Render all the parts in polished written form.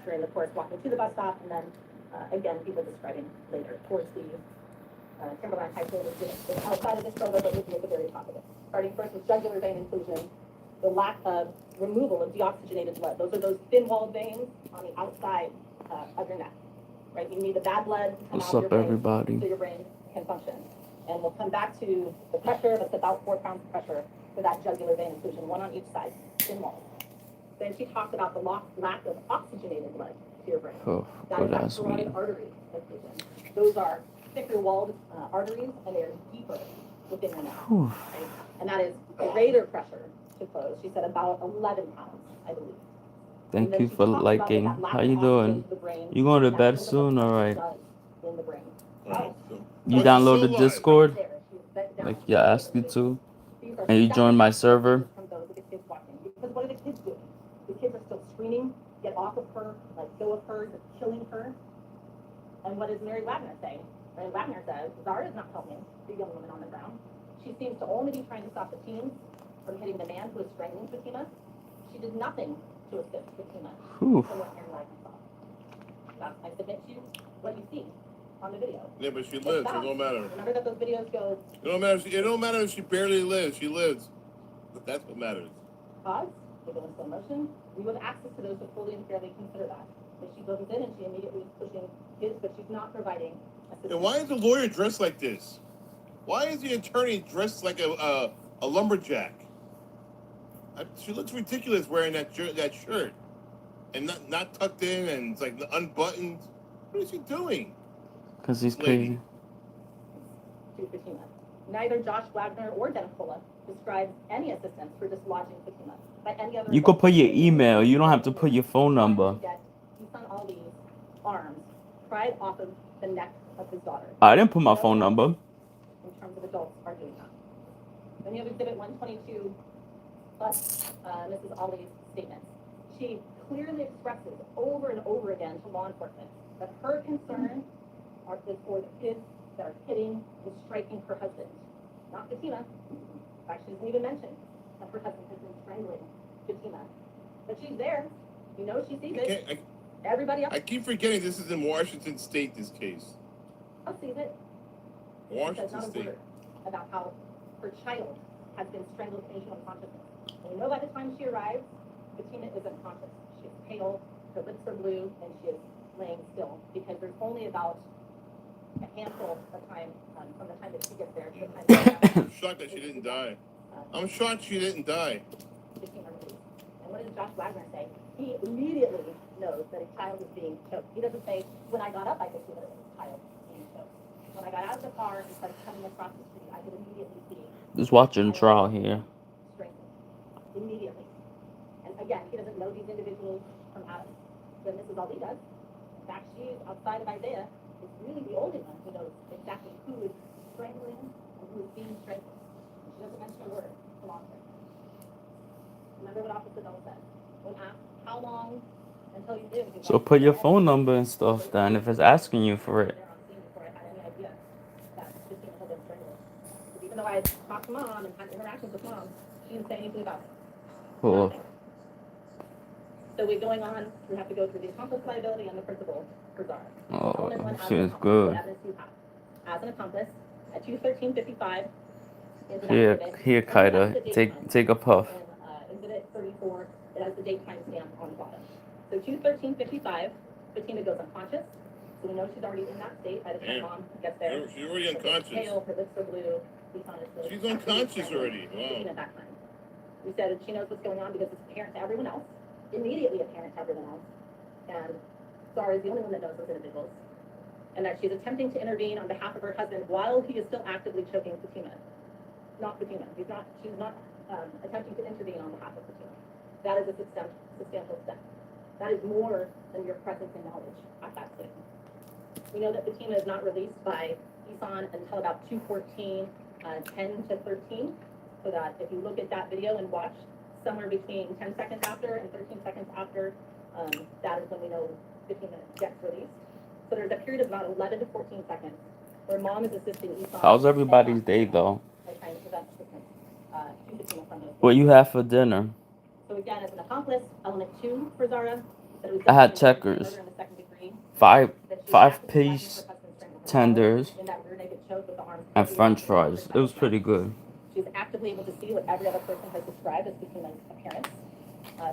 during the course walking to the bus stop, and then again, people describing later towards the Timberline High School is outside of this photo, but would be at the very top of it. Starting first with jugular vein inclusion, the lack of removal of deoxygenated blood. Those are those thin-walled veins on the outside of your neck, right? You need the bad blood to come out of your brain, everybody? so your brain can function. And we'll come back to the pressure. That's about 4 pounds of pressure for that jugular vein inclusion, one on each side, thin walls. Then she talked about the lack of oxygenated blood to your brain. That is that carotid artery inclusion. Those are thicker walled arteries, and they're deeper within your neck. Right? And that is greater pressure to close. She said about 11 pounds, I believe. Thank you for liking. How you doing? You going to bed soon? All right. In the brain. You downloaded Discord, like you asked you to, and you joined my server. Because what are the kids doing? The kids are still screaming, get off of her, let go of her, they're killing her. And what does Mary Wagner say? Mary Wagner says, Zara is not helping the young woman on the ground. She seems to only be trying to stop the teens from hitting the man who is strangling Fatima. She did nothing to assist Fatima from what Mary Wagner saw. I submit to you what you see on the video. Yeah, but she lives. It don't matter. Remember that those videos go. It don't matter. It don't matter if she barely lives. She lives. But that's what matters. Pause. They go in slow motion. We have access to those who fully and fairly consider that. But she goes in and she immediately is pushing his, but she's not providing assistance. And why is the lawyer dressed like this? Why is the attorney dressed like a lumberjack? She looks ridiculous wearing that shirt, and not tucked in and it's like unbuttoned. What is she doing? Because he's crazy. To Fatima. Neither Josh Wagner or Dennis Kola describes any assistance for dislodging Fatima by any other. You could put your email. You don't have to put your phone number. Son Ali's arms pried off of the neck of his daughter. I didn't put my phone number. In terms of adults are doing that. Then you have Exhibit 122 plus Mrs. Ali's statements. She clearly expresses over and over again to law enforcement that her concern is for the kids that are hitting and striking her husband, not Fatima. In fact, she doesn't even mention that her husband has been strangling Fatima. But she's there. You know she sees it. Everybody else. I keep forgetting this is in Washington State, this case. I'll see it. Washington State. About how her child has been strangled into unconsciousness. And you know by the time she arrives, Fatima is unconscious. She is pale, her lips are blue, and she is laying still because there's only about a handful of time from the time that she gets there to the time that I'm shocked that she didn't die. I'm shocked she didn't die. And what does Josh Wagner say? He immediately knows that a child is being choked. He doesn't say, when I got up, I could see that it was a child being choked. When I got out of the car and started coming across the street, I could immediately see. Just watching trial here. Immediately. And again, he doesn't know these individuals from Adam. But Mrs. Ali does. In fact, she, outside of Isaiah, is really the only one who knows exactly who is strangling and who is being strangled. And she doesn't mention a word to law enforcement. Remember what Officer Bell said. When asked how long until you did. So put your phone number and stuff then if it's asking you for it. Even though I talked to Mom and had interactions with Mom, she didn't say anything about it. Cool. So we're going on, we have to go through the accomplice liability and the principal for Zara. Oh, she's good. As an accomplice, at 213.55. Here, Kaida, take a puff. Exhibit 34, it has the date time stamp on the bottom. So 213.55, Fatima goes unconscious. So we know she's already in that state by the time Mom gets there. She's already unconscious. Pale, her lips are blue. She's unconscious already. Wow. At that time. We said she knows what's going on because it's apparent to everyone else, immediately apparent to everyone else. And Zara is the only one that knows those individuals. And that she's attempting to intervene on behalf of her husband while he is still actively choking Fatima. Not Fatima. She's not attempting to intervene on behalf of Fatima. That is a substantial step. That is more than your presence and knowledge at that stage. We know that Fatima is not released by Isan until about 2:14, 10 to 13. So that if you look at that video and watch somewhere between 10 seconds after and 13 seconds after, that is when we know Fatima gets released. So there's a period of about 11 to 14 seconds where Mom is assisting Isan. How's everybody's day though? What you have for dinner? So again, as an accomplice, element 2 for Zara, that it was I had definitely checkers. murder in the second degree, Five that she five actively threatened piece her husband strangle her tenders in that rear naked choke with the arms and tightly French wrapped around her fries. It was side. pretty good. She's actively able to see what every other person has described as human appearance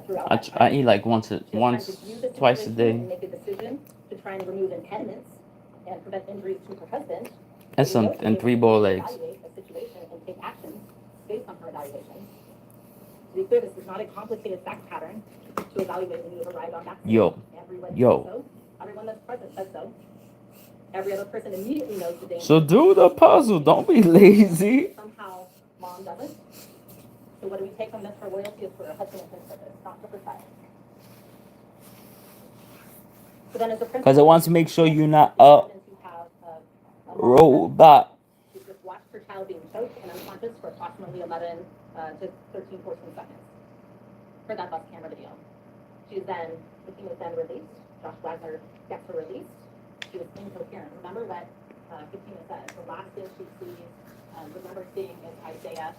throughout I, that I time. eat like She has time to view the twice a situation day, and make a decision to try and remove impediments and prevent injuries to her husband. and 3 boiled eggs. Evaluate a situation and take actions based on her evaluation. To be clear, this is not a complicated fact pattern to evaluate when you have arrived on that scene. Yo. Everyone says Yo. so. Everyone that's present says so. Every other person immediately knows the danger. So do the puzzle. Don't be lazy. Somehow, mom doesn't. So what do we take from this? Her loyalty is for her husband and his purpose, not for her child. So then, as a principal, Because it wants to make sure you're not a robot. She's just watched her child being choked and unconscious for approximately 11 to 13, 14 seconds for that bus camera video. She's then, the team was then released. Josh Wagner gets her released. She was incoherent. Remember what Katina said. The last thing she sees, remember seeing is Isaiah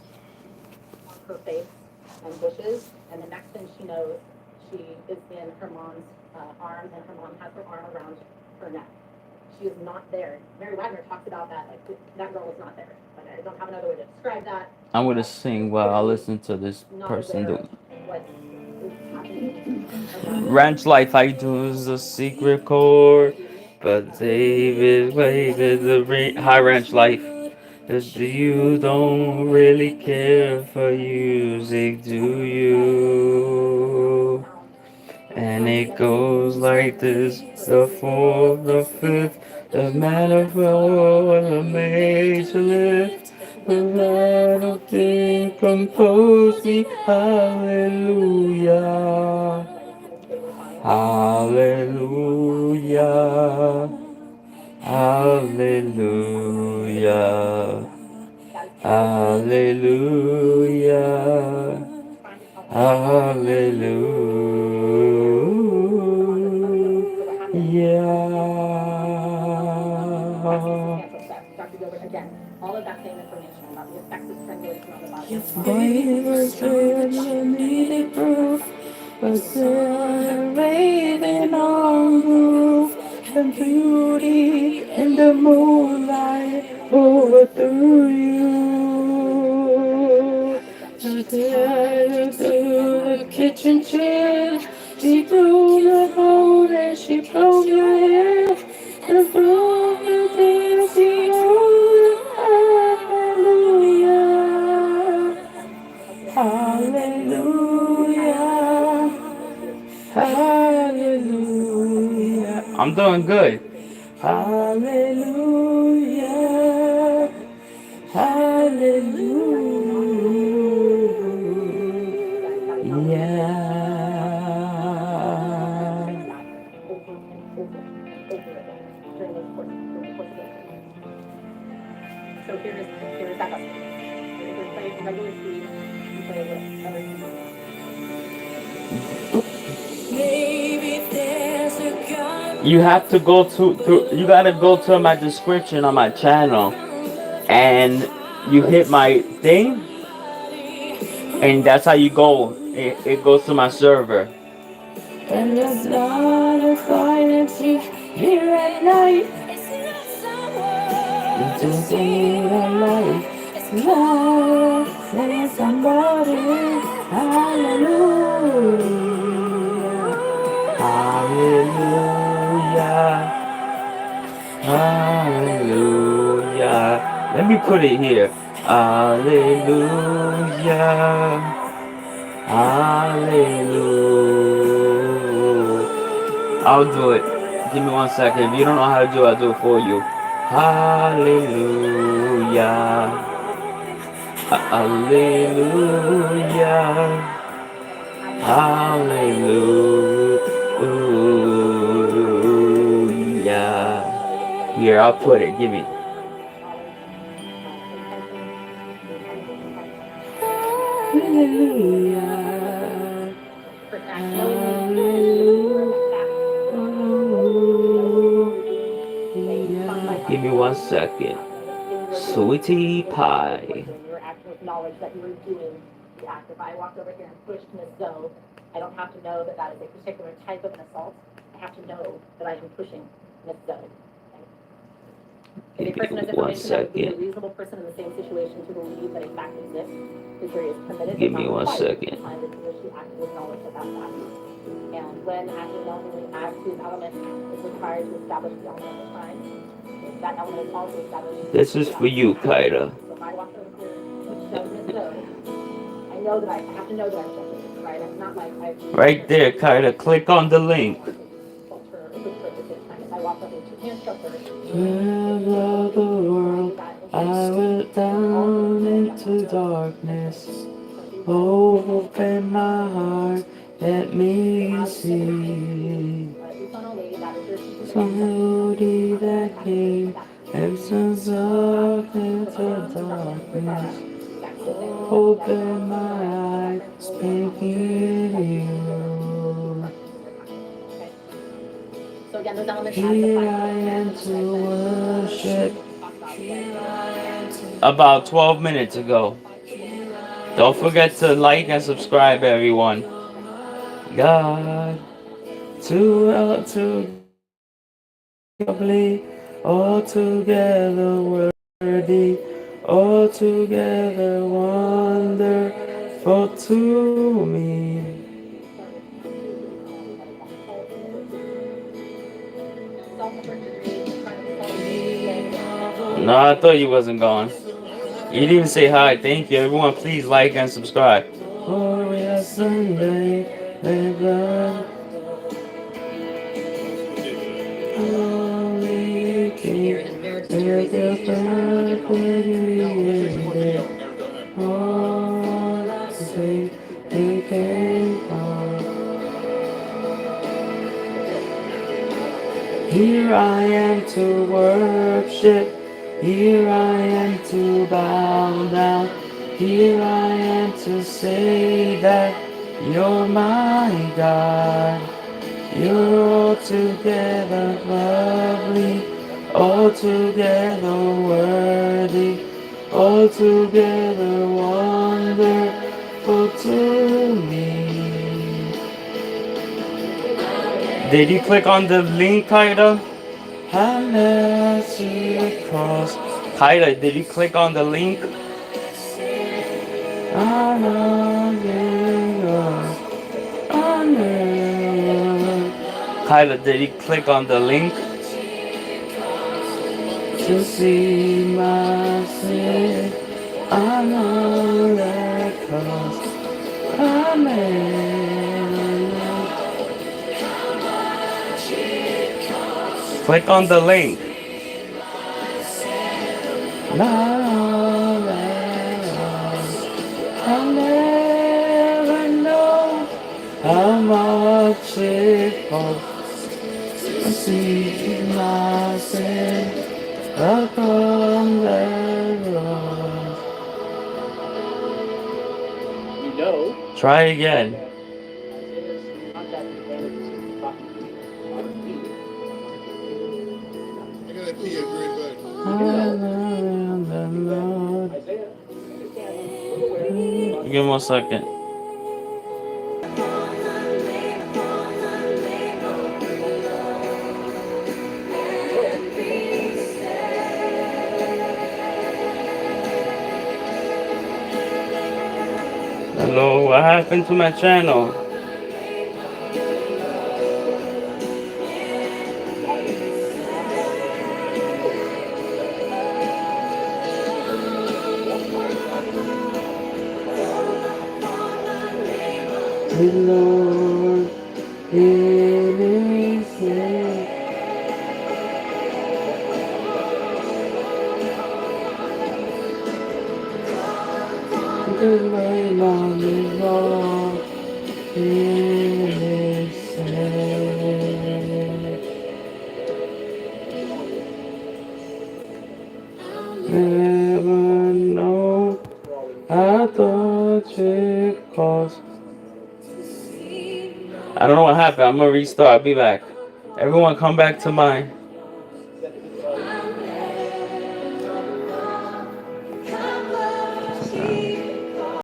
on her face and bushes. And the next thing she knows, she is in her mom's arms, and her mom has her arm around her neck. She is not there. Mary Wagner talks about that, like, that girl was not there. But I don't have another way to describe that. I'm going to sing while I listen to this Not person aware do. of what is happening. Ranch Life, I do is a secret chord. But David waved the high ranch life. Cause you don't really care for music, do you? And it goes like this: the fourth, the fifth, the manifold, the major lift, the melody compose me, hallelujah, hallelujah, hallelujah, hallelujah. Hallelujah. Again, all of that same information about the effects of strangulation on the body. Your voice was needed proof, but raving on roof, and beauty in the moonlight overthrew you. Through the kitchen chair, she threw the phone and she broke your hair. And from the dancing hallelujah, hallelujah, hallelujah. I'm doing good. Hallelujah, hallelujah. So here's that bus. You can play it in regular speed. You can play it whatever speed. You have to go to you gotta go to my description on my channel, and you hit my thing, and that's how you go. It goes to my server. And it's not a silence here at night. It's just in a light. Love and somebody. Hallelujah. Hallelujah. Hallelujah. Let me put it here. Hallelujah. Hallelujah. I'll do it. Give me 1 second. If you don't know how to do it, I'll do it for you. Hallelujah. Hallelujah. Hallelujah. Here, I'll put it. Give me. Hallelujah. Give me 1 second. Sweetie pie. You were acting with knowledge that you were doing the act. If I walked over here and pushed Miss Zoe, I don't have to know that that is a particular type of an assault. I have to know that I am pushing Miss Zoe. If a person has information that would be a reasonable person in the same situation to believe that a fact exists, the jury is permitted. Give me 1 second. Time that she acted with knowledge of that fact. And when acting knowingly as to an element is required to establish the element of the crime, that element is also established. This is for you, Kaida. So if I walk over here and show Miss Zoe, I know that I have to know that I'm showing, right? It's not like I. Right there, Kaida. Click on the link. If I walk over to instruct her. Of the world, I went down into darkness. Open my heart, let me see. Somebody that came and turns up into darkness. Open my eyes, thinking you. Here I am to worship. About 12 minutes ago. Don't forget to like and subscribe, everyone. God, to altogether worthy, altogether wonderful to me. No, I thought you wasn't gone. You didn't even say hi. Thank you. Everyone, please like and subscribe. Glorious Sunday, Holy King, there's a perfect union. All I say, He came on. Here I am to worship. Here I am to bow down. Here I am to say that you're my God. You're altogether lovely, altogether worthy, altogether wonderful to me. Did you click on the link, Kaida? I met you across. Kaida, did you click on the link? I love you. Kaida, did you click on the link? To see my sin, I know that cause click on the link. I'll never know how much it costs to see my sin upon the cross. You know. Try again. I gotta pee. It's very good. Give me 1 second. Hello, what happened to my channel? The Lord is here. The Lamb on the wall is here. Never know. I thought it cost. I don't know what happened. I'm gonna restart. I'll be back. Everyone come back to mine.